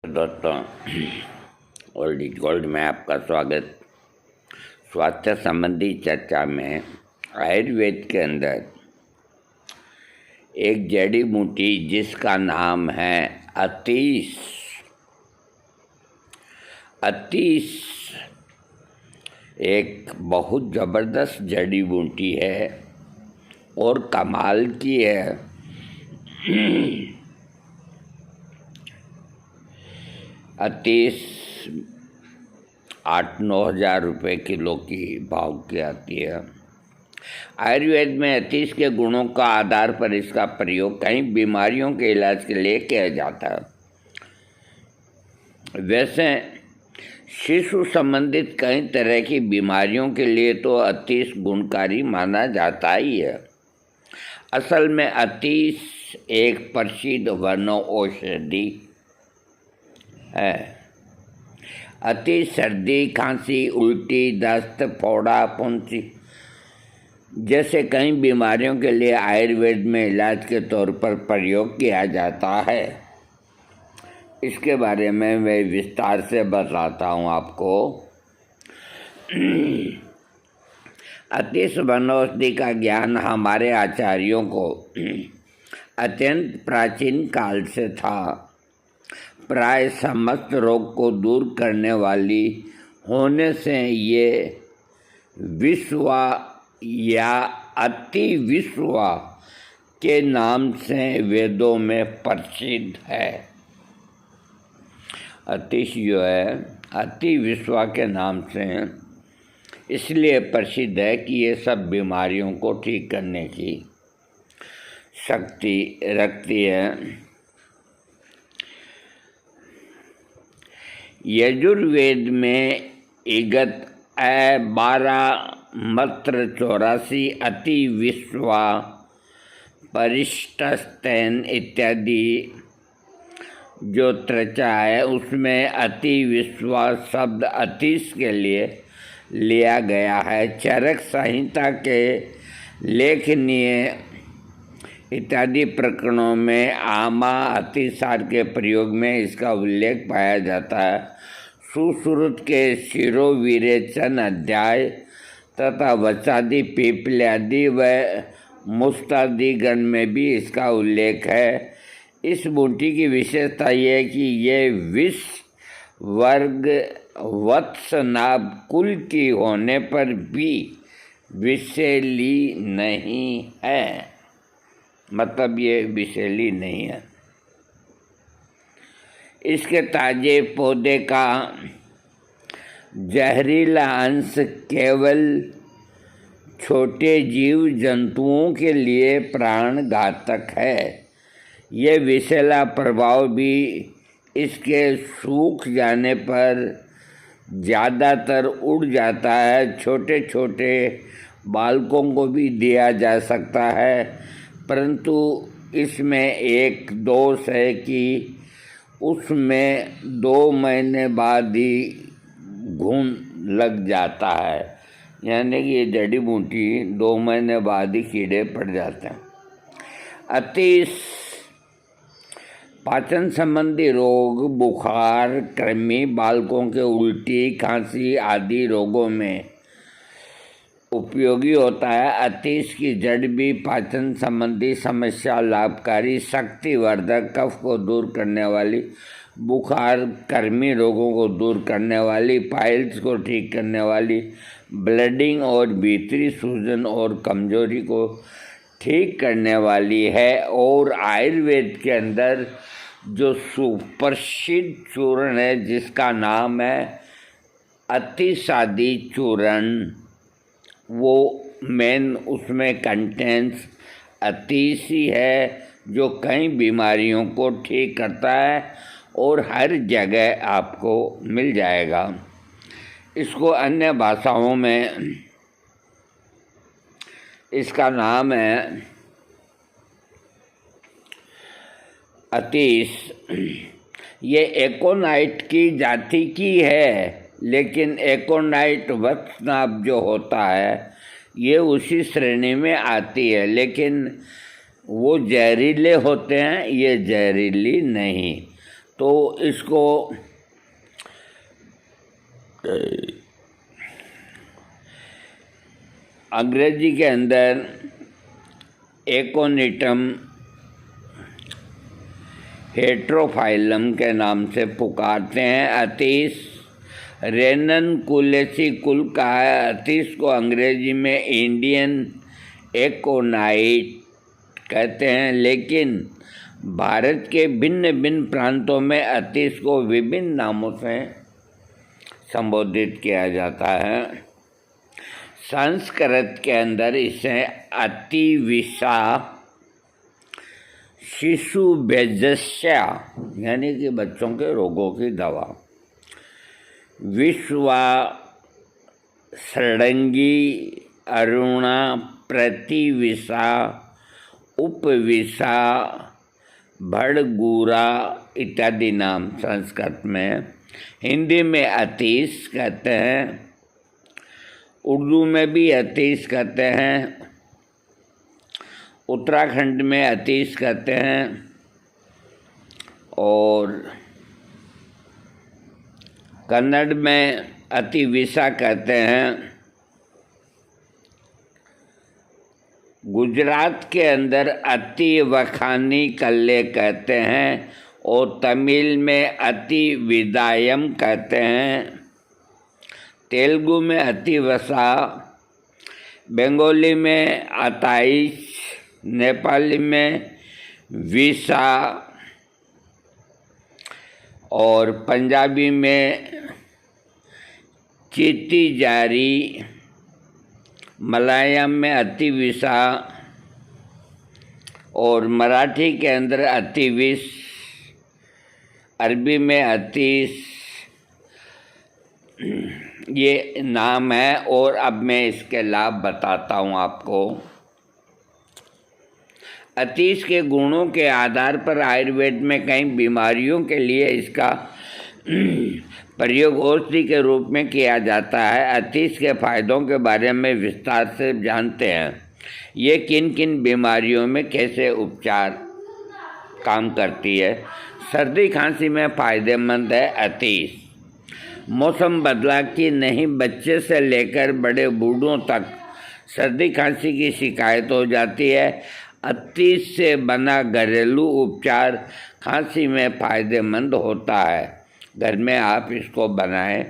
दोस्तों, old is gold में आपका स्वागत। स्वास्थ्य संबंधी चर्चा में आयुर्वेद के अंदर एक जड़ी बूटी जिसका नाम है अतीस। अतीस एक बहुत ज़बरदस्त जड़ी बूटी है और कमाल की है। अतीस 8-9 हज़ार रुपये किलो की भाव की आती है। आयुर्वेद में अतीस के गुणों का आधार पर इसका प्रयोग कई बीमारियों के इलाज के लिए किया जाता है। वैसे शिशु संबंधित कई तरह की बीमारियों के लिए तो अतीस गुणकारी माना जाता ही है। असल में अतीस एक प्रसिद्ध वनौषधि है। अतीस सर्दी, खांसी, उल्टी, दस्त, फोड़ा, फुंसी जैसे कई बीमारियों के लिए आयुर्वेद में इलाज के तौर पर प्रयोग किया जाता है। इसके बारे में मैं विस्तार से बताता हूँ आपको। अतीस वनौषधि का ज्ञान हमारे आचार्यों को अत्यंत प्राचीन काल से था। प्राय समस्त रोग को दूर करने वाली होने से ये विश्वा या अति विश्वा के नाम से वेदों में प्रसिद्ध है। अतीश जो है अति विश्वा के नाम से इसलिए प्रसिद्ध है कि ये सब बीमारियों को ठीक करने की शक्ति रखती है। यजुर्वेद में इगत 12 मत्र 84 अति विश्वा परिष्टस्तैन इत्यादि जो त्वचा है उसमें अति विश्वा शब्द अतीस के लिए लिया गया है। चरक संहिता के लेखनीय इत्यादि प्रकरणों में आमा अतिसार के प्रयोग में इसका उल्लेख पाया जाता है। सुश्रुत के शिरोविरेचन अध्याय तथा वचादि पीपल्यादि व मुस्तादि गण में भी इसका उल्लेख है। इस बूटी की विशेषता यह है कि ये विष वर्ग वत्सनाभ कुल की होने पर भी विषैली नहीं है। मतलब ये विषैली नहीं है। इसके ताजे पौधे का जहरीला अंश केवल छोटे जीव जंतुओं के लिए प्राण घातक है। ये विषैला प्रभाव भी इसके सूख जाने पर ज़्यादातर उड़ जाता है। छोटे छोटे बालकों को भी दिया जा सकता है, परंतु इसमें एक दोष है कि उसमें 2 महीने बाद ही घुन लग जाता है। यानी कि ये जड़ी बूटी 2 महीने बाद ही कीड़े पड़ जाते हैं। अतीस पाचन संबंधी रोग, बुखार, कृमि, बालकों के उल्टी, खांसी आदि रोगों में उपयोगी होता है। अतीस की जड़ भी पाचन संबंधी समस्या, लाभकारी, शक्तिवर्धक, कफ को दूर करने वाली, बुखार, कृमि रोगों को दूर करने वाली, पाइल्स को ठीक करने वाली, ब्लीडिंग और भीतरी सूजन और कमजोरी को ठीक करने वाली है। और आयुर्वेद के अंदर जो सुप्रसिद्ध चूर्ण है जिसका नाम है अतिसादी चूर्ण, वो मेन उसमें कंटेंट्स अतीस ही है जो कई बीमारियों को ठीक करता है और हर जगह आपको मिल जाएगा। इसको अन्य भाषाओं में इसका नाम है अतीस। ये एकोनाइट की जाति की है, लेकिन एकोनाइट वत्सनाभ जो होता है ये उसी श्रेणी में आती है, लेकिन वो जहरीले होते हैं, ये जहरीली नहीं। तो इसको अंग्रेजी के अंदर एकोनिटम हेट्रोफाइलम के नाम से पुकारते हैं। अतीस रेननकुलेसी कुल का है। अतीस को अंग्रेजी में इंडियन एकोनाइट कहते हैं, लेकिन भारत के भिन्न भिन्न प्रांतों में अतीस को विभिन्न नामों से संबोधित किया जाता है। संस्कृत के अंदर इसे अतिविषा शिशु बेजस्या यानी कि बच्चों के रोगों की दवा, विश्वा सड़ंगी अरुणा प्रतिविषा उपविषा भड़गूरा इत्यादि नाम संस्कृत में। हिंदी में अतीस कहते हैं, उर्दू में भी अतीस कहते हैं, उत्तराखंड में अतीस कहते हैं और कन्नड़ में अतिविषा कहते हैं। गुजरात के अंदर अति वखानी कल्ले कहते हैं और तमिल में अति विदायम कहते हैं। तेलुगु में अतिवसा, बंगाली में अताईस, नेपाली में विसा और पंजाबी में चिती जारी, मलयालम में अतिविसा और मराठी के अंदर अतिविस, अरबी में अतीस, ये नाम है। और अब मैं इसके लाभ बताता हूँ आपको। अतीस के गुणों के आधार पर आयुर्वेद में कई बीमारियों के लिए इसका प्रयोग औषधि के रूप में किया जाता है। अतीस के फायदों के बारे में विस्तार से जानते हैं। ये किन किन बीमारियों में कैसे उपचार काम करती है। सर्दी खांसी में फ़ायदेमंद है अतीस। मौसम बदला कि नहीं, बच्चे से लेकर बड़े बूढ़ों तक सर्दी खांसी की शिकायत हो जाती है। अतीस से बना घरेलू उपचार खांसी में फ़ायदेमंद होता है। घर में आप इसको बनाएं।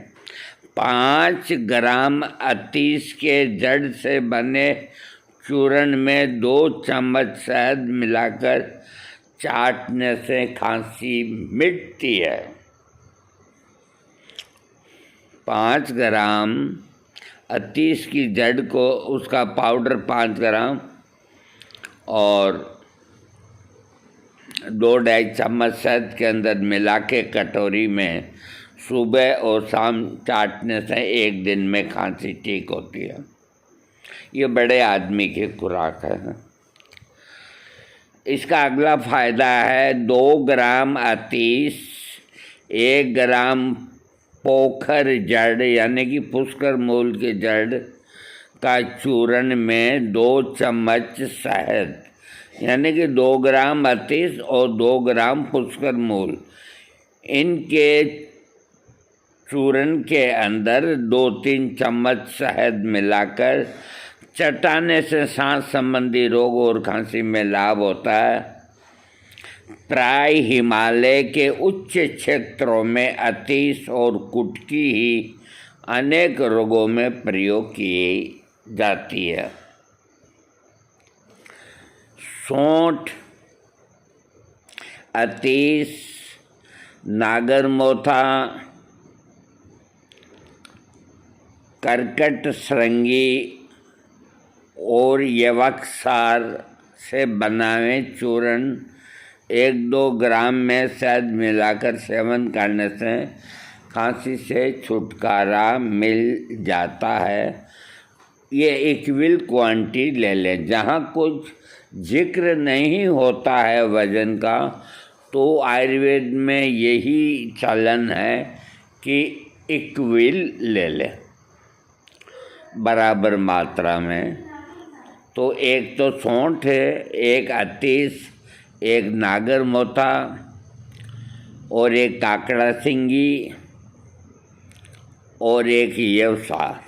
5 ग्राम अतीस के जड़ से बने चूर्ण में 2 चम्मच शहद मिलाकर चाटने से खांसी मिटती है। 5 ग्राम अतीस की जड़ को, उसका पाउडर 5 ग्राम और 2-2.5 चम्मच शहद के अंदर मिला के कटोरी में सुबह और शाम चाटने से 1 दिन में खांसी ठीक होती है। ये बड़े आदमी की खुराक है। इसका अगला फ़ायदा है 2 ग्राम अतीस 1 ग्राम पोखर जड़ यानी कि पुष्कर मूल के जड़ का चूर्ण में 2 चम्मच शहद यानी कि 2 ग्राम अतीस और 2 ग्राम पुष्कर मूल, इनके चूर्ण के अंदर 2-3 चम्मच शहद मिलाकर चटाने से सांस संबंधी रोग और खांसी में लाभ होता है। प्राय हिमालय के उच्च क्षेत्रों में अतीस और कुटकी ही अनेक रोगों में प्रयोग की जाती है। सौंठ, अतीस, नागरमोथा, कर्कट श्रृंगी और यवकसार से बनाए चूर्ण 1-2 ग्राम में शहद मिलाकर सेवन करने से खांसी से छुटकारा मिल जाता है। ये इक्विल क्वांटिटी ले लें। जहाँ कुछ जिक्र नहीं होता है वजन का, तो आयुर्वेद में यही चलन है कि इक्विल ले लें बराबर मात्रा में। तो एक तो सौंठ है, एक अतीस, एक नागरमोथा और एक काकड़ा सिंगी और एक यवसार,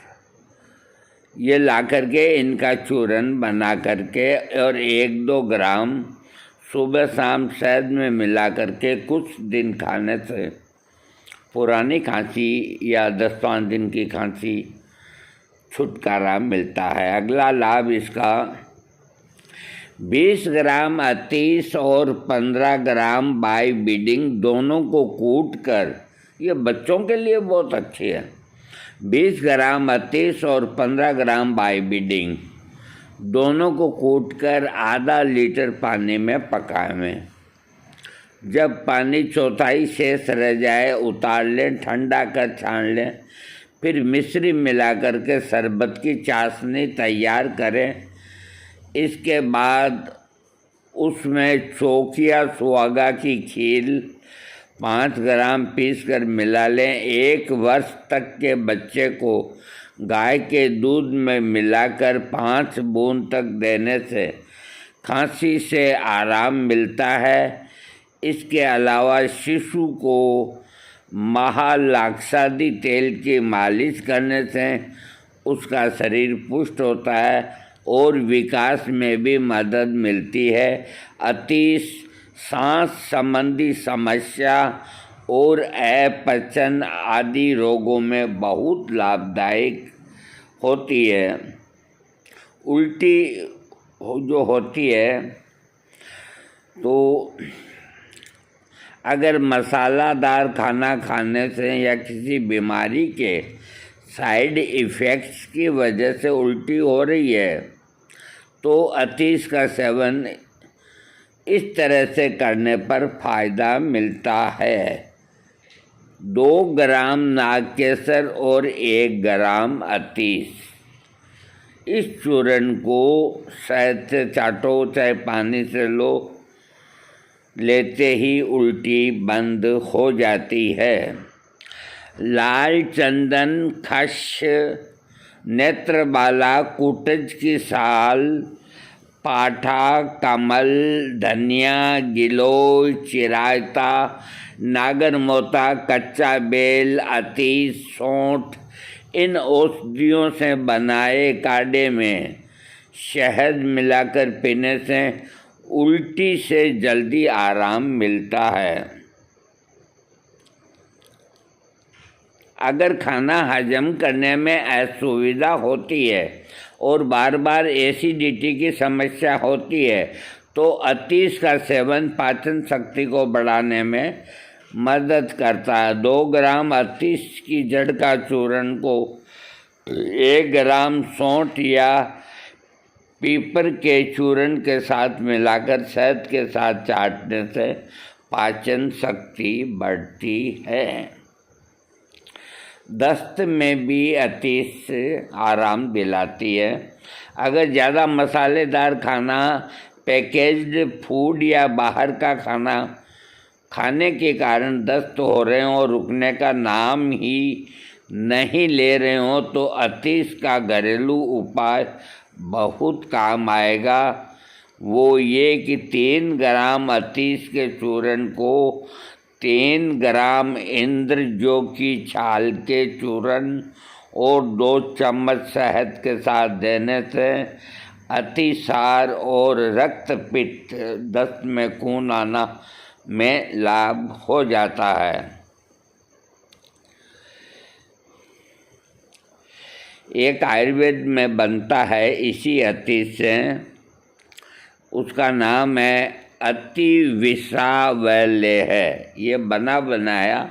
ये ला करके इनका चूरन बना करके और 1-2 ग्राम सुबह शाम शहद में मिला करके कुछ दिन खाने से पुरानी खांसी या 10-5 दिन की खांसी छुटकारा मिलता है। अगला लाभ इसका 20 ग्राम अतीस और 15 ग्राम बाई बीडिंग दोनों को कूट कर, ये बच्चों के लिए बहुत अच्छी है। 20 ग्राम अतीस और 15 ग्राम बाई बीडिंग दोनों को कूट कर आधा लीटर पानी में पकाएं। जब पानी चौथाई शेष रह जाए उतार लें, ठंडा कर छान लें, फिर मिश्री मिला करके शरबत की चाशनी तैयार करें। इसके बाद उसमें चौक या सुहागा की खील 5 ग्राम पीस कर मिला लें। 1 वर्ष तक के बच्चे को गाय के दूध में मिलाकर 5 बूंद तक देने से खांसी से आराम मिलता है। इसके अलावा शिशु को महालाक्षादी तेल की मालिश करने से उसका शरीर पुष्ट होता है और विकास में भी मदद मिलती है। अतीस सांस संबंधी समस्या और अपचन आदि रोगों में बहुत लाभदायक होती है। उल्टी जो होती है तो अगर मसालादार खाना खाने से या किसी बीमारी के साइड इफ़ेक्ट्स की वजह से उल्टी हो रही है तो अतीस का सेवन इस तरह से करने पर फ़ायदा मिलता है। 2 ग्राम नागकेसर और 1 ग्राम अतीस, इस चूर्ण को शहद से चाटो चाहे पानी से लो, लेते ही उल्टी बंद हो जाती है। लाल चंदन, खस, नेत्रबाला, कुटज की साल, पाठा, कमल, धनिया, गिलोय, चिरायता, नागरमोता, कच्चा बेल, अतीस, सौंठ, इन औषधियों से बनाए काढ़े में शहद मिलाकर पीने से उल्टी से जल्दी आराम मिलता है। अगर खाना हजम करने में असुविधा होती है और बार बार एसिडिटी की समस्या होती है तो अतीस का सेवन पाचन शक्ति को बढ़ाने में मदद करता है। 2 ग्राम अतीस की जड़ का चूर्ण को 1 ग्राम सौंठ या पीपर के चूर्ण के साथ मिलाकर शहद के साथ चाटने से पाचन शक्ति बढ़ती है। दस्त में भी अतीस आराम दिलाती है। अगर ज़्यादा मसालेदार खाना, पैकेज्ड फूड या बाहर का खाना खाने के कारण दस्त हो रहे हों और रुकने का नाम ही नहीं ले रहे हों तो अतीस का घरेलू उपाय बहुत काम आएगा। वो ये कि 3 ग्राम अतीस के चूर्ण को 3 ग्राम इंद्रजौ की छाल के चूर्ण और 2 चम्मच शहद के साथ देने से अतिसार और रक्तपित्त, दस्त में खून आना में लाभ हो जाता है। एक आयुर्वेद में बनता है इसी अतीस से, उसका नाम है अतिविसावल्य है। ये बना बनाया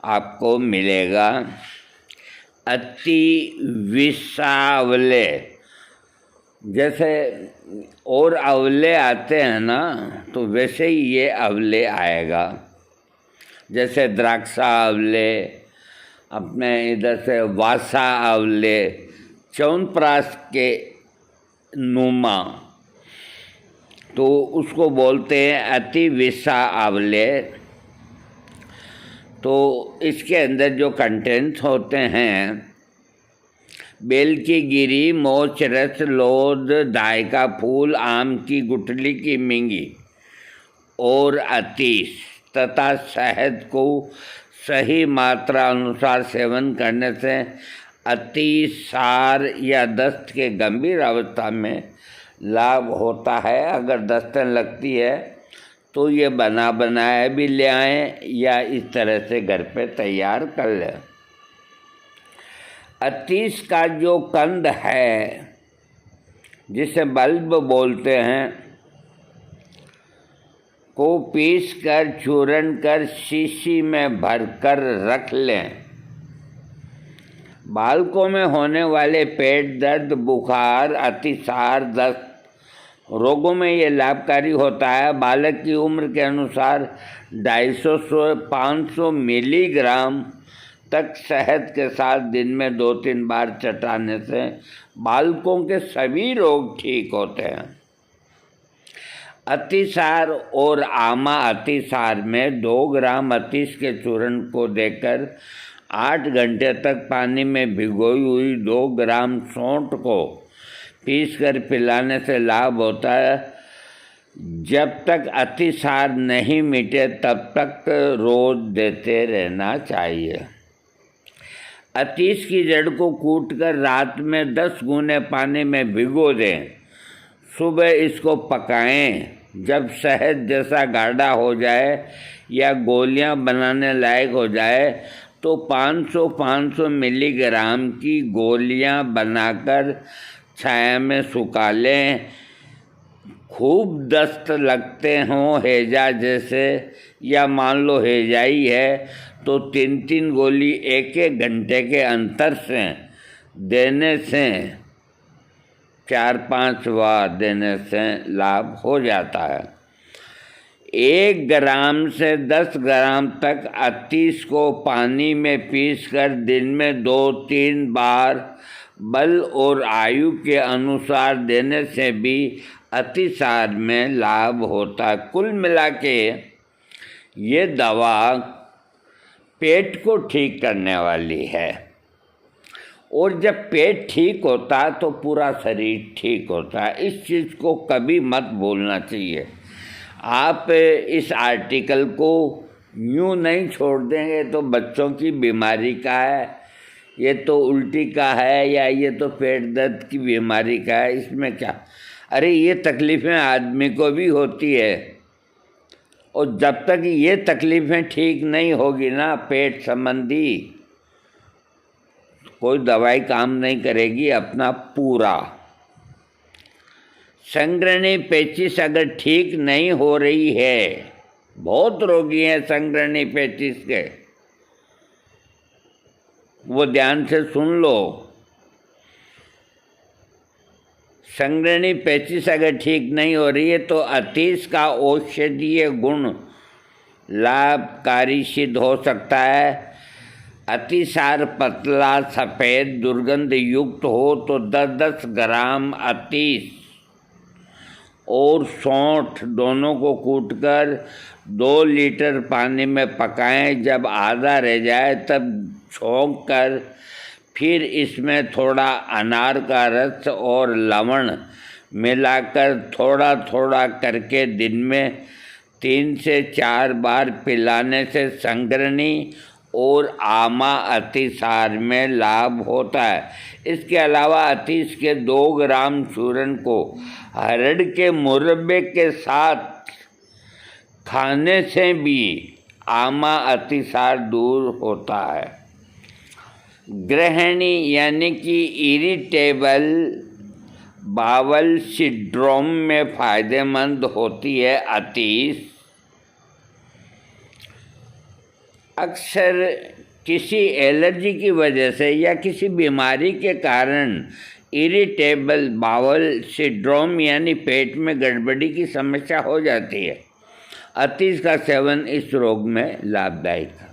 आपको मिलेगा। अतिविसावल्य जैसे और अवले आते हैं ना तो वैसे ही ये अवले आएगा। जैसे द्राक्षा अवले, अपने इधर से वासा अवले, च्यवनप्राश के नुमा, तो उसको बोलते हैं अतिविसा आंवले। तो इसके अंदर जो कंटेंट्स होते हैं, बेल की गिरी, मोच रस, लोद, दाई का फूल, आम की गुठली की मिंगी और अतीस, तथा शहद को सही मात्रा अनुसार सेवन करने से अतिसार या दस्त के गंभीर अवस्था में लाभ होता है। अगर दस्तन लगती है तो ये बना बनाया भी ले आएँ या इस तरह से घर पे तैयार कर लें। अतीस का जो कंद है, जिसे बल्ब बोलते हैं, को पीसकर चूर्ण कर शीशी में भरकर रख लें। बालकों में होने वाले पेट दर्द, बुखार, अतिसार, दस्त रोगों में ये लाभकारी होता है। बालक की उम्र के अनुसार 250 से 500 मिलीग्राम तक शहद के साथ दिन में 2-3 बार चटाने से बालकों के सभी रोग ठीक होते हैं। अतिसार और आमा अतिसार में 2 ग्राम अतीस के चूर्ण को देकर 8 घंटे तक पानी में भिगोई हुई 2 ग्राम सौंठ को पीसकर पिलाने से लाभ होता है। जब तक अतिसार नहीं मिटे तब तक रोज देते रहना चाहिए। अतीस की जड़ को कूटकर रात में 10 गुने पानी में भिगो दें। सुबह इसको पकाएं। जब शहद जैसा गाढ़ा हो जाए या गोलियां बनाने लायक हो जाए तो 500 मिलीग्राम की गोलियां बनाकर छाया में सुखा लें। खूब दस्त लगते हों हैजा जैसे, या मान लो हैजा ही है, तो 3-3 गोली 1-1 घंटे के अंतर से देने से 4-5 बार देने से लाभ हो जाता है। 1 ग्राम से 10 ग्राम तक अतीस को पानी में पीसकर दिन में 2-3 बार बल और आयु के अनुसार देने से भी अतिसार में लाभ होता है। कुल मिला के ये दवा पेट को ठीक करने वाली है, और जब पेट ठीक होता है तो पूरा शरीर ठीक होता है। इस चीज़ को कभी मत भूलना चाहिए। आप इस आर्टिकल को यूँ नहीं छोड़ देंगे तो बच्चों की बीमारी का है, ये तो उल्टी का है, या ये तो पेट दर्द की बीमारी का है, इसमें क्या। अरे ये तकलीफ़ें आदमी को भी होती है, और जब तक ये तकलीफ़ें ठीक नहीं होगी ना पेट संबंधी, कोई दवाई काम नहीं करेगी अपना पूरा। संग्रहणी पेचिश अगर ठीक नहीं हो रही है, बहुत रोगी हैं संग्रहणी पेचिश के, वो ध्यान से सुन लो। संग्रहणी पेचिश अगर ठीक नहीं हो रही है तो अतीस का औषधीय गुण लाभकारी सिद्ध हो सकता है। अतिसार पतला, सफ़ेद, दुर्गंध युक्त हो तो 10-10 ग्राम अतीस और सौंठ दोनों को कूटकर 2 लीटर पानी में पकाएं। जब आधा रह जाए तब छौंक कर फिर इसमें थोड़ा अनार का रस और लवण मिलाकर थोड़ा थोड़ा करके दिन में 3 से 4 बार पिलाने से संग्रहणी और आमा अतिसार में लाभ होता है। इसके अलावा अतीस के 2 ग्राम चूर्ण को हरड़ के मुरब्बे के साथ खाने से भी आमा अतिसार दूर होता है। गृहिणी यानी कि इरिटेबल बावल सिंड्रोम में फ़ायदेमंद होती है अतीस। अक्सर किसी एलर्जी की वजह से या किसी बीमारी के कारण इरिटेबल बावल सिंड्रोम यानी पेट में गड़बड़ी की समस्या हो जाती है। अतीस का सेवन इस रोग में लाभदायक है।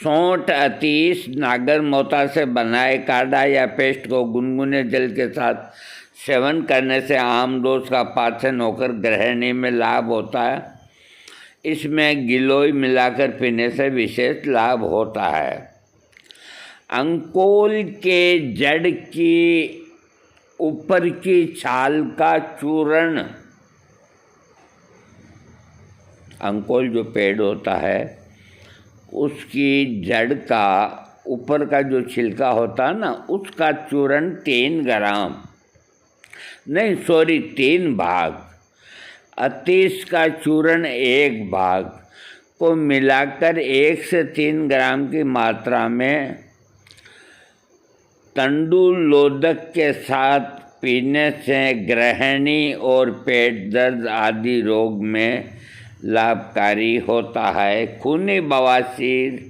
सौंठ, अतीस, नागरमोथा से बनाए काढ़ा या पेस्ट को गुनगुने जल के साथ सेवन करने से आमदोष का पाचन होकर गृहिणी में लाभ होता है। इसमें गिलोय मिलाकर पीने से विशेष लाभ होता है। अंकोल के जड़ की ऊपर की छाल का चूर्ण अंकोल जो पेड़ होता है उसकी जड़ का ऊपर का जो छिलका होता है ना, उसका चूर्ण 3 ग्राम, नहीं सॉरी 3 भाग, अतीस का चूर्ण 1 भाग को मिलाकर 1 से 3 ग्राम की मात्रा में तंडुलोदक के साथ पीने से गृहिणी और पेट दर्द आदि रोग में लाभकारी होता है। खूनी बवासीर,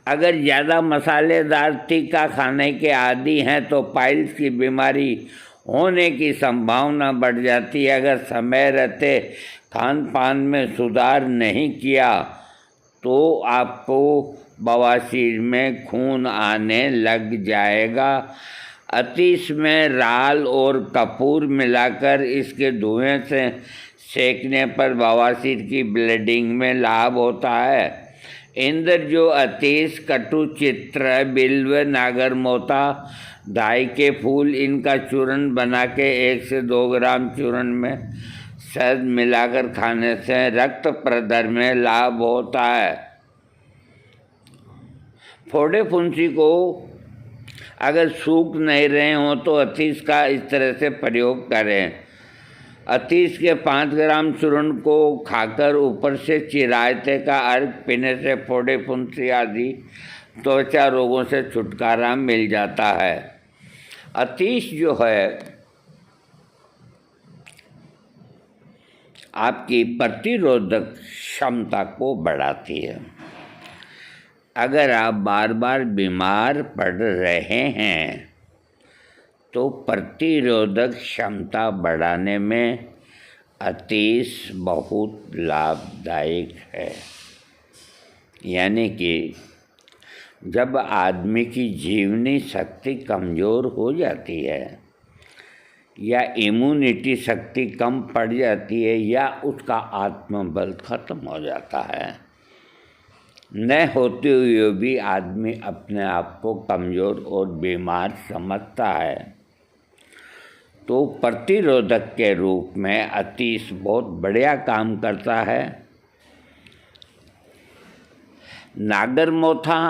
अगर ज़्यादा मसालेदार तीखा खाने के आदी हैं तो पाइल्स की बीमारी होने की संभावना बढ़ जाती है। अगर समय रहते खान पान में सुधार नहीं किया तो आपको बवासीर में खून आने लग जाएगा। अतीस में राल और कपूर मिलाकर इसके धुएं से सेकने पर बवासीर की ब्लीडिंग में लाभ होता है। इंद्रजो, अतीस, कटु चित्र, बिल्व, नागरमोता, धाई के फूल, इनका चूर्ण बना के 1 से 2 ग्राम चूर्ण में शहद मिलाकर खाने से रक्त प्रदर में लाभ होता है। फोड़े फुंसी को अगर सूख नहीं रहे हों तो अतीस का इस तरह से प्रयोग करें। अतीस के 5 ग्राम चूर्ण को खाकर ऊपर से चिरायते का अर्घ पीने से फोड़े फुंसी आदि त्वचा रोगों से छुटकारा मिल जाता है। अतीस जो है आपकी प्रतिरोधक क्षमता को बढ़ाती है। अगर आप बार बार बीमार पड़ रहे हैं तो प्रतिरोधक क्षमता बढ़ाने में अतीस बहुत लाभदायक है। यानी कि जब आदमी की जीवनी शक्ति कमज़ोर हो जाती है या इम्यूनिटी शक्ति कम पड़ जाती है या उसका आत्मबल खत्म हो जाता है, न होते हुए भी आदमी अपने आप को कमज़ोर और बीमार समझता है, तो प्रतिरोधक के रूप में अतीस बहुत बढ़िया काम करता है। नागरमोथा,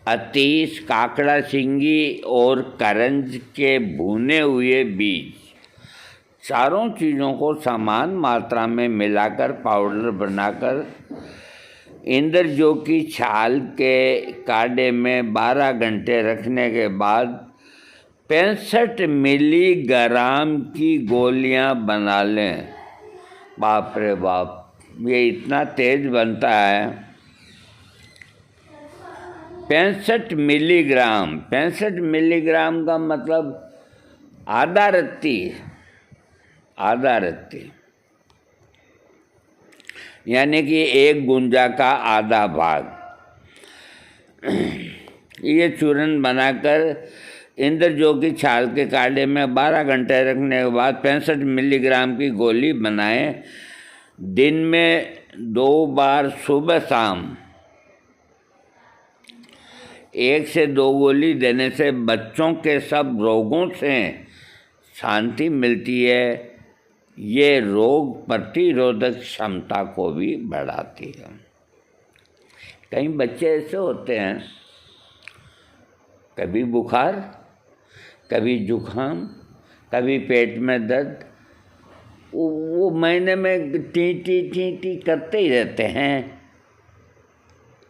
अतीस, काकड़ा सिंगी और करंज के भुने हुए बीज, चारों चीज़ों को समान मात्रा में मिलाकर पाउडर बनाकर इंद्रजो की छाल के काढ़े में 12 घंटे रखने के बाद 65 मिलीग्राम की गोलियां बना लें। बाप रे बाप, ये इतना तेज बनता है। 65 मिलीग्राम, 65 मिलीग्राम का मतलब आधा रत्ती, यानी कि 1 गुंजा का आधा भाग। ये चूर्ण बनाकर इंद्रजो की छाल के काढ़े में 12 घंटे रखने के बाद 65 मिलीग्राम की गोली बनाएं। दिन में 2 बार सुबह शाम 1 से 2 गोली देने से बच्चों के सब रोगों से शांति मिलती है। ये रोग प्रतिरोधक क्षमता को भी बढ़ाती है। कई बच्चे ऐसे होते हैं, कभी बुखार, कभी जुखाम, कभी पेट में दर्द, वो महीने में टी करते ही रहते हैं।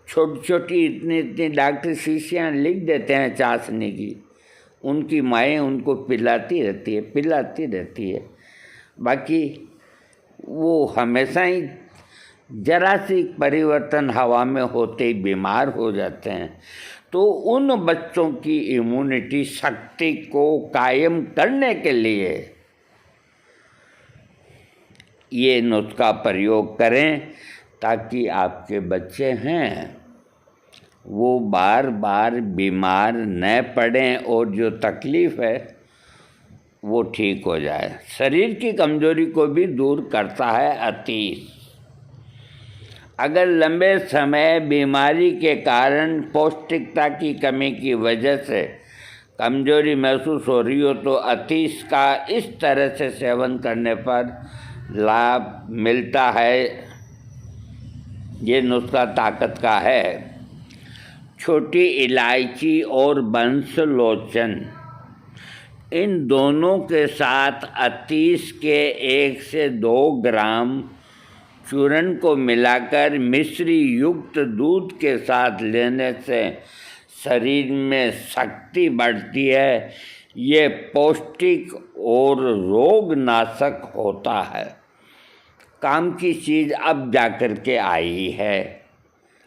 छोटी छोटी इतनी डॉक्टर शीशियाँ लिख देते हैं चाशनी की, उनकी माएँ उनको पिलाती रहती है। बाकी वो हमेशा ही जरा सी परिवर्तन हवा में होते ही बीमार हो जाते हैं। तो उन बच्चों की इम्यूनिटी शक्ति को कायम करने के लिए ये नुस्खा प्रयोग करें, ताकि आपके बच्चे हैं वो बार बार बीमार न पड़ें और जो तकलीफ़ है वो ठीक हो जाए। शरीर की कमजोरी को भी दूर करता है अतीस। अगर लंबे समय बीमारी के कारण पौष्टिकता की कमी की वजह से कमजोरी महसूस हो रही हो तो अतीस का इस तरह से सेवन करने पर लाभ मिलता है। ये नुस्खा ताकत का है। छोटी इलायची और बंसलोचन, इन दोनों के साथ अतीस के 1 से 2 ग्राम चूर्ण को मिलाकर मिश्री युक्त दूध के साथ लेने से शरीर में शक्ति बढ़ती है। ये पौष्टिक और रोगनाशक होता है। काम की चीज़ अब जाकर के आई है।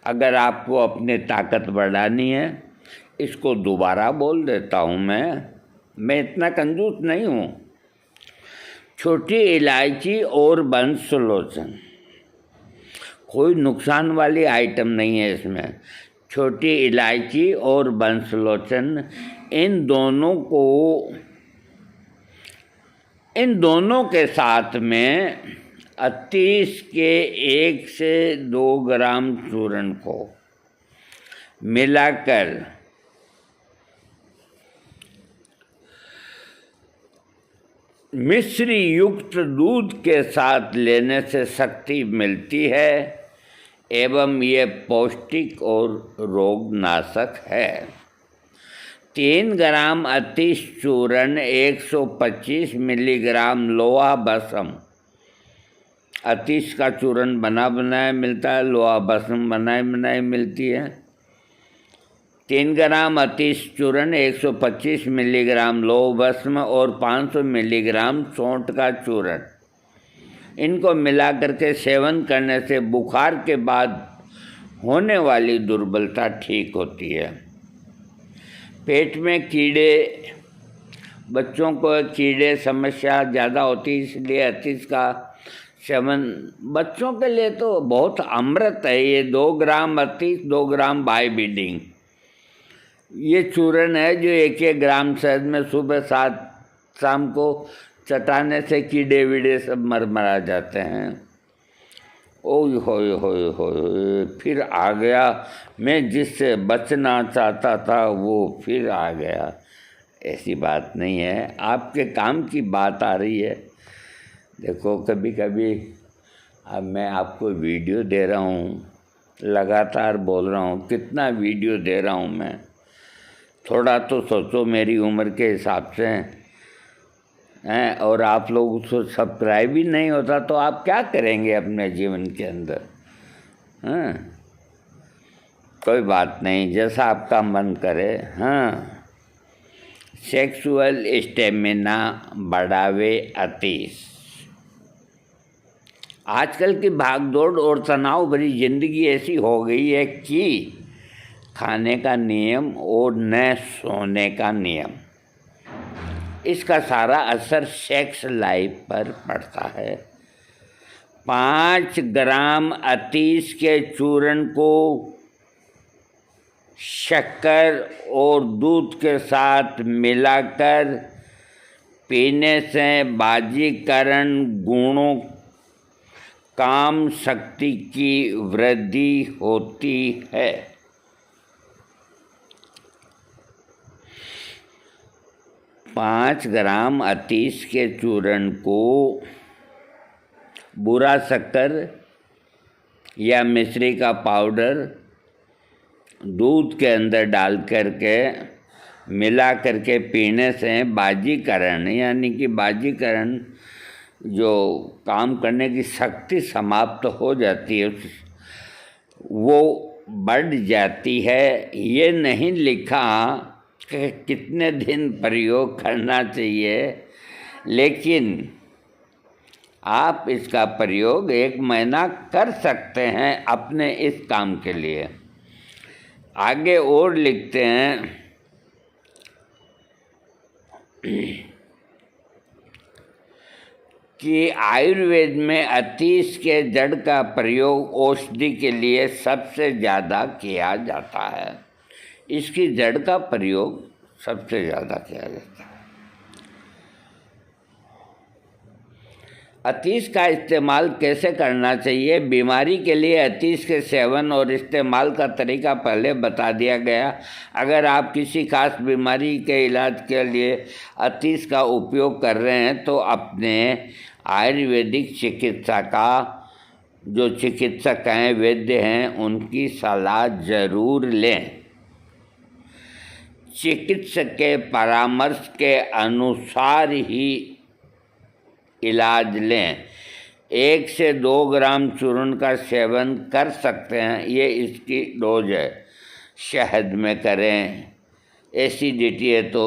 अगर आपको अपनी ताकत बढ़ानी है, इसको दोबारा बोल देता हूँ मैं इतना कंजूस नहीं हूँ। छोटी इलायची और बंसलोचन, कोई नुकसान वाली आइटम नहीं है इसमें। छोटी इलायची और बंसलोचन, इन दोनों के साथ में अतीस के 1 से 2 ग्राम चूर्ण को मिलाकर मिश्री युक्त दूध के साथ लेने से शक्ति मिलती है एवं ये पौष्टिक और रोगनाशक है। 3 ग्राम अतीस चूर्ण, 125 मिलीग्राम लोहा भस्म। अतीस का चूर्ण बना बनाया मिलता है, लोहा भस्म बनाई बनाई मिलती है। 3 ग्राम अतीस चूर्ण, 125 मिलीग्राम लोहा भस्म और 500 मिलीग्राम सौंठ का चूर्ण, इनको मिला करके सेवन करने से बुखार के बाद होने वाली दुर्बलता ठीक होती है। पेट में कीड़े, बच्चों को कीड़े समस्या ज़्यादा होती है, इसलिए अतीस का सेवन बच्चों के लिए तो बहुत अमृत है। ये 2 ग्राम अतीस, 2 ग्राम बाईबीडिंग, ये चूर्ण है जो 1-1 ग्राम शहद में सुबह 7 शाम को चटाने से कीड़े वीड़े सब मरा जाते हैं। ओए होए होए होए, फिर आ गया। मैं जिससे बचना चाहता था वो फिर आ गया। ऐसी बात नहीं है, आपके काम की बात आ रही है। देखो कभी कभी अब मैं आपको वीडियो दे रहा हूँ, लगातार बोल रहा हूँ, कितना वीडियो दे रहा हूँ मैं। थोड़ा तो सोचो मेरी उम्र के हिसाब से हैं। और आप लोग उसको सब्सक्राइब ही नहीं होता तो आप क्या करेंगे अपने जीवन के अंदर? हाँ, कोई बात नहीं, जैसा आपका मन करे। हाँ, सेक्सुअल स्टेमिना बढ़ावे अतीस। आजकल की भागदौड़ और तनाव भरी जिंदगी ऐसी हो गई है कि खाने का नियम और न सोने का नियम, इसका सारा असर सेक्स लाइफ पर पड़ता है। 5 ग्राम अतीस के चूर्ण को शक्कर और दूध के साथ मिलाकर पीने से बाजीकरण गुणों, काम शक्ति की वृद्धि होती है। पाँच ग्राम अतीस के चूर्ण को बुरा शक्कर या मिश्री का पाउडर दूध के अंदर डाल करके मिला करके पीने से बाजीकरण, यानी कि बाजीकरण जो काम करने की शक्ति समाप्त हो जाती है वो बढ़ जाती है। ये नहीं लिखा कि कितने दिन प्रयोग करना चाहिए, लेकिन आप इसका प्रयोग 1 महीना कर सकते हैं अपने इस काम के लिए। आगे और लिखते हैं कि आयुर्वेद में अतीस के जड़ का प्रयोग औषधि के लिए सबसे ज़्यादा किया जाता है। इसकी जड़ का प्रयोग सबसे ज़्यादा किया जाता है। अतीस का इस्तेमाल कैसे करना चाहिए? बीमारी के लिए अतीस के सेवन और इस्तेमाल का तरीका पहले बता दिया गया। अगर आप किसी खास बीमारी के इलाज के लिए अतीस का उपयोग कर रहे हैं तो अपने आयुर्वेदिक चिकित्सा का, जो चिकित्सक हैं, वैद्य हैं, उनकी सलाह ज़रूर लें। चिकित्सक के परामर्श के अनुसार ही इलाज लें। 1 से 2 ग्राम चूर्ण का सेवन कर सकते हैं, ये इसकी डोज है। शहद में करें, एसिडिटी है तो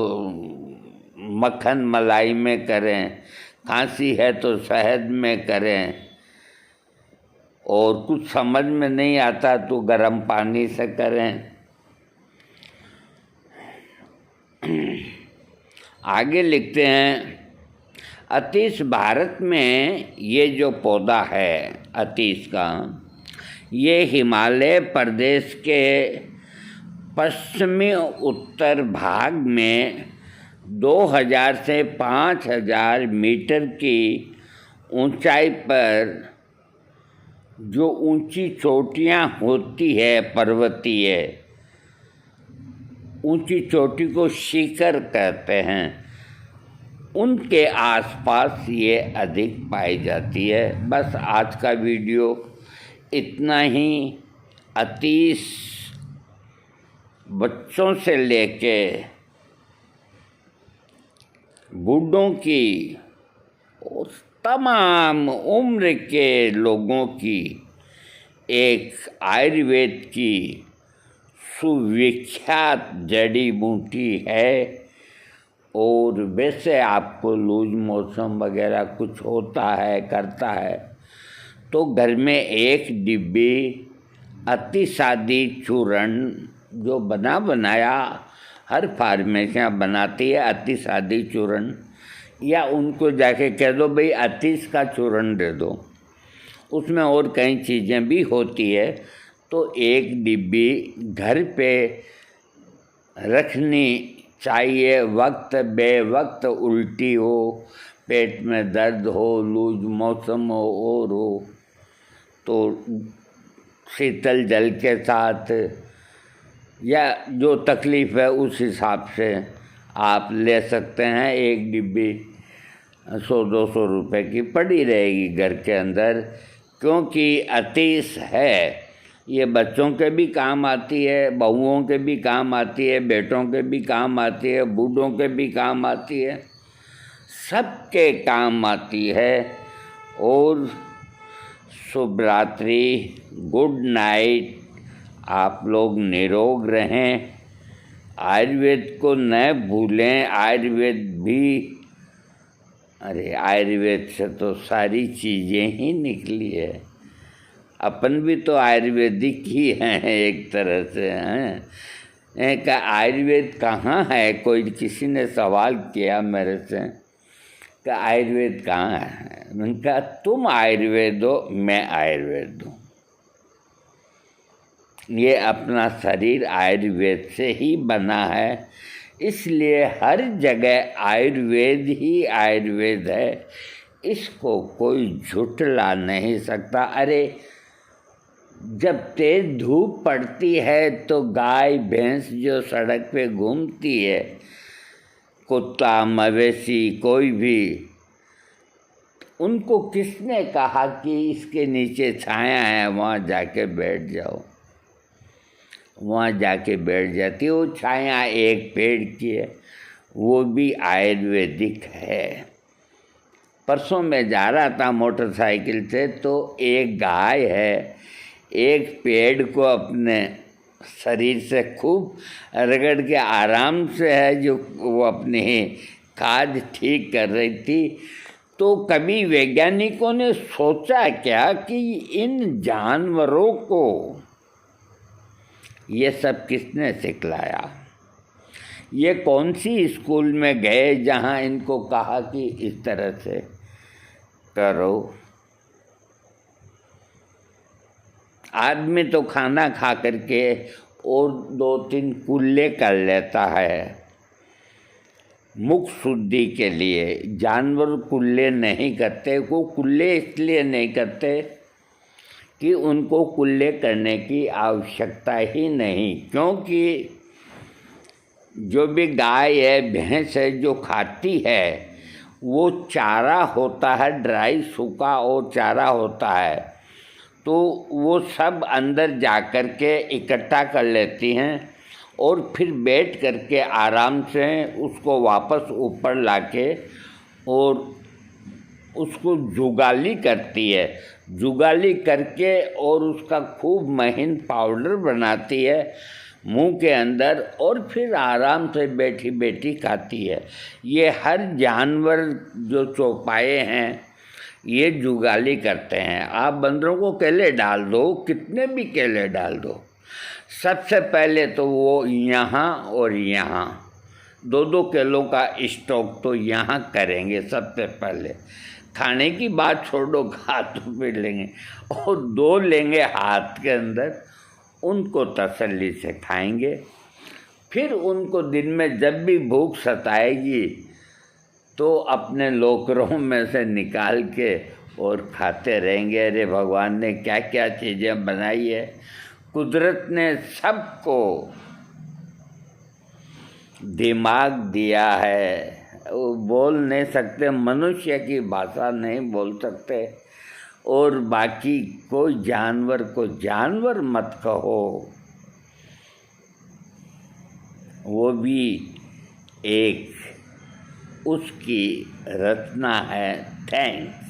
मक्खन मलाई में करें, खांसी है तो शहद में करें, और कुछ समझ में नहीं आता तो गर्म पानी से करें। आगे लिखते हैं, अतीस भारत में ये जो पौधा है अतीस का, ये हिमालय प्रदेश के पश्चिमी उत्तर भाग में 2000 से 5000 मीटर की ऊंचाई पर जो ऊंची चोटियां होती है पर्वतीय, ऊंची चोटी को शिखर कहते हैं, उनके आसपास ये अधिक पाई जाती है। बस आज का वीडियो इतना ही। अतीस बच्चों से लेके बूढ़ों की और तमाम उम्र के लोगों की एक आयुर्वेद की सुविख्यात जड़ी बूटी है। और वैसे आपको लूज मौसम वगैरह कुछ होता है, करता है, तो घर में 1 डिब्बी अतिसादी चूर्ण, जो बना बनाया हर फार्मेसियाँ बनाती है अतिसादी चूर्ण, या उनको जाके कह दो भाई अतीस का चूर्ण दे दो, उसमें और कई चीज़ें भी होती है, तो 1 डिब्बी घर पे रखनी चाहिए। वक्त बे वक्त उल्टी हो, पेट में दर्द हो, लूज मौसम हो और हो, तो शीतल जल के साथ या जो तकलीफ़ है उस हिसाब से आप ले सकते हैं। 1 डिब्बी 100-200 रुपए की पड़ी रहेगी घर के अंदर, क्योंकि अतीस है, ये बच्चों के भी काम आती है, बहुओं के भी काम आती है, बेटों के भी काम आती है, बूढ़ों के भी काम आती है, सबके काम आती है। और शुभ रात्रि, गुड नाइट, आप लोग निरोग रहें, आयुर्वेद को न भूलें। आयुर्वेद भी, अरे आयुर्वेद से तो सारी चीज़ें ही निकली है, अपन भी तो आयुर्वेदिक ही हैं एक तरह से, हैं का आयुर्वेद कहाँ है? कोई किसी ने सवाल किया मेरे से कि आयुर्वेद कहाँ है? मैंने कहा तुम आयुर्वेद हो, मैं आयुर्वेद हूँ। ये अपना शरीर आयुर्वेद से ही बना है, इसलिए हर जगह आयुर्वेद ही आयुर्वेद है, इसको कोई झुठला नहीं सकता। अरे जब तेज धूप पड़ती है तो गाय भैंस जो सड़क पे घूमती है, कुत्ता मवेशी कोई भी, उनको किसने कहा कि इसके नीचे छाया है वहाँ जाके बैठ जाओ? वहाँ जाके बैठ जाती है। वो छाया एक पेड़ की है, वो भी आयुर्वेदिक है। परसों मैं जा रहा था मोटरसाइकिल से, तो एक गाय है, एक पेड़ को अपने शरीर से खूब रगड़ के आराम से है जो वो अपनी खाद ठीक कर रही थी। तो कभी वैज्ञानिकों ने सोचा क्या कि इन जानवरों को ये सब किसने सिखलाया? ये कौन सी स्कूल में गए जहाँ इनको कहा कि इस तरह से करो? आदमी तो खाना खा करके और 2-3 कुल्ले कर लेता है, मुख शुद्धि के लिए। जानवर कुल्ले नहीं करते, वो कुल्ले इसलिए नहीं करते कि उनको कुल्ले करने की आवश्यकता ही नहीं, क्योंकि जो भी गाय है भैंस है जो खाती है वो चारा होता है, ड्राई सूखा और चारा होता है, तो वो सब अंदर जा कर के इकट्ठा कर लेती हैं और फिर बैठ करके आराम से उसको वापस ऊपर लाके और उसको जुगाली करती है। जुगाली करके और उसका खूब महीन पाउडर बनाती है मुंह के अंदर, और फिर आराम से बैठी बैठी खाती है। ये हर जानवर जो चौपाए हैं ये जुगाली करते हैं। आप बंदरों को केले डाल दो, कितने भी केले डाल दो, सबसे पहले तो वो यहाँ और यहाँ 2-2 किलो का स्टॉक तो यहाँ करेंगे सबसे पहले। खाने की बात छोड़ो, खा तो फिर लेंगे, और 2 लेंगे हाथ के अंदर, उनको तसल्ली से खाएंगे। फिर उनको दिन में जब भी भूख सताएगी तो अपने लोकरों में से निकाल के और खाते रहेंगे। अरे भगवान ने क्या क्या चीज़ें बनाई है, कुदरत ने सबको दिमाग दिया है। वो बोल नहीं सकते, मनुष्य की भाषा नहीं बोल सकते, और बाकी कोई जानवर को जानवर मत कहो, वो भी एक उसकी रचना है। थैंक्स।